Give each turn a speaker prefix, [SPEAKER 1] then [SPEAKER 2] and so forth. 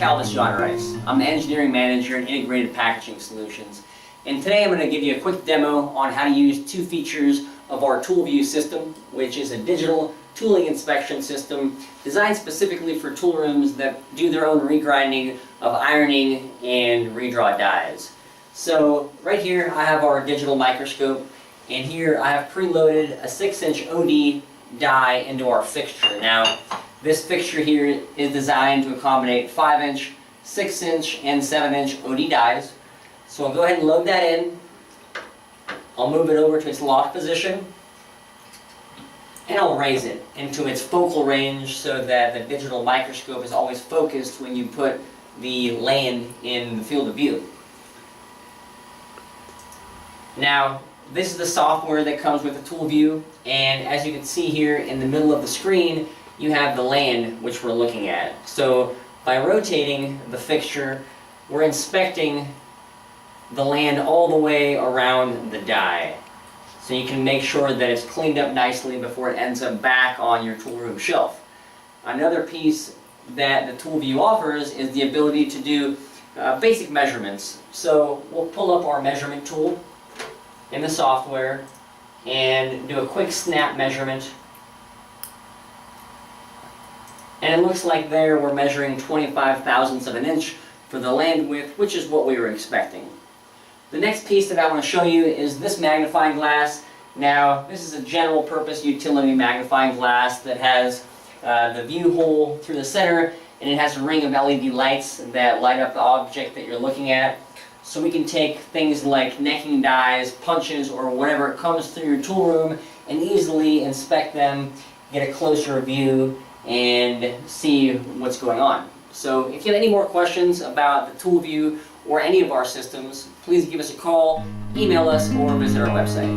[SPEAKER 1] Rice. I'm the Engineering Manager at Integrated Packaging Solutions. And today I'm going to give you a quick demo on how to use two features of our ToolVIEW system, which is a digital tooling inspection system designed specifically for tool rooms that do their own regrinding of ironing and redraw dies. So right here I have our digital microscope, and here I have preloaded a 6-inch OD die into our fixture. Now, this fixture here is designed to accommodate 5-inch, 6-inch, and 7-inch OD dies. So I'll go ahead and load that in. I'll move it over to its locked position, and I'll raise it into its focal range so that the digital microscope is always focused when you put the land in the field of view. Now, this is the software that comes with the ToolVIEW, and as you can see here in the middle of the screen, you have the land which we're looking at. So by rotating the fixture, we're inspecting the land all the way around the die. So you can make sure that it's cleaned up nicely before it ends up back on your tool room shelf. Another piece that the ToolVIEW offers is the ability to do basic measurements. So we'll pull up our measurement tool in the software and do a quick snap measurement. And it looks like there we're measuring 25 thousandths of an inch for the land width, which is what we were expecting. The next piece that I want to show you is this magnifying glass. Now, this is a general purpose utility magnifying glass that has the view hole through the center, and it has a ring of LED lights that light up the object that you're looking at. So we can take things like necking dies, punches, or whatever comes through your tool room and easily inspect them, get a closer view, and see what's going on. So if you have any more questions about the ToolVIEW or any of our systems, please give us a call, email us, or visit our website.